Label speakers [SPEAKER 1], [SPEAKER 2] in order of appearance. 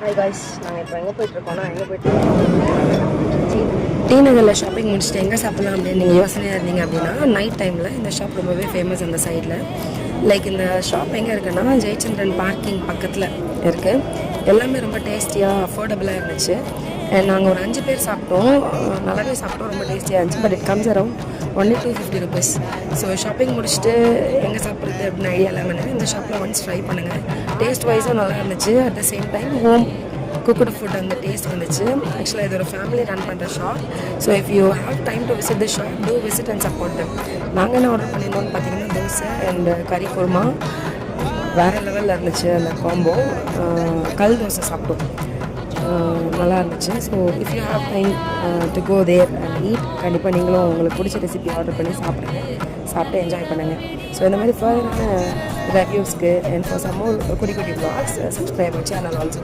[SPEAKER 1] Hi guys, நாங்கள் இப்போ எங்கே போயிட்டுருக்கோம்னா டி நகரில் ஷாப்பிங் முடிச்சுட்டு எங்கே சாப்பிட்லாம் அப்படின்னு நீங்கள் யோசனையாக இருந்தீங்க அப்படின்னா நைட் டைமில் இந்த ஷாப் ரொம்பவே ஃபேமஸ் அந்த சைடில். லைக் இந்த ஷாப் எங்கே இருக்குன்னா ஜெயச்சந்திரன் பார்க்கிங் பக்கத்தில் இருக்குது. எல்லாமே ரொம்ப டேஸ்டியாக அஃபோர்டபுளாக இருந்துச்சு. அண்ட் நாங்கள் ஒரு 5 பேர் சாப்பிட்டோம். நல்லாவே சாப்பிட்டோம், ரொம்ப டேஸ்டியாக இருந்துச்சு. But it comes around only 250 rupees. So shopping முடிச்சுட்டு எங்கே சாப்பிட்றது அப்படின்னு ஐடியா இல்லாமல் இந்த ஷாப்பில் ஒன்ஸ் ட்ரை பண்ணுங்கள். டேஸ்ட் வைஸும் நல்லா இருந்துச்சு. At the same time home cooked food அந்த டேஸ்ட் வந்துச்சு. ஆக்சுவலாக இது ஒரு ஃபேமிலி ரன் பண்ணுற shop. So if you have time to visit the shop, do visit and support them. நாங்கள் என்ன ஆர்டர் பண்ணியிருந்தோம்னு பார்த்தீங்கன்னா தோசை அண்ட் கறி குருமா வேறு லெவலில் இருந்துச்சு. அந்த காம்போ கல் தோசை சாப்பிட்டோம், நல்லா இருந்துச்சு. So if you have time to go there and eat, கண்டிப்பாக நீங்களும் உங்களுக்கு பிடிச்ச ரெசிபி ஆர்டர் பண்ணி சாப்பிட்டு என்ஜாய் பண்ணுங்கள். ஸோ இந்த மாதிரி ஃபர்தரான ரிவ்யூஸ்க்கு அண்ட் ஃபார் சம் மோர் குட்டி vlogs, subscribe my channel also.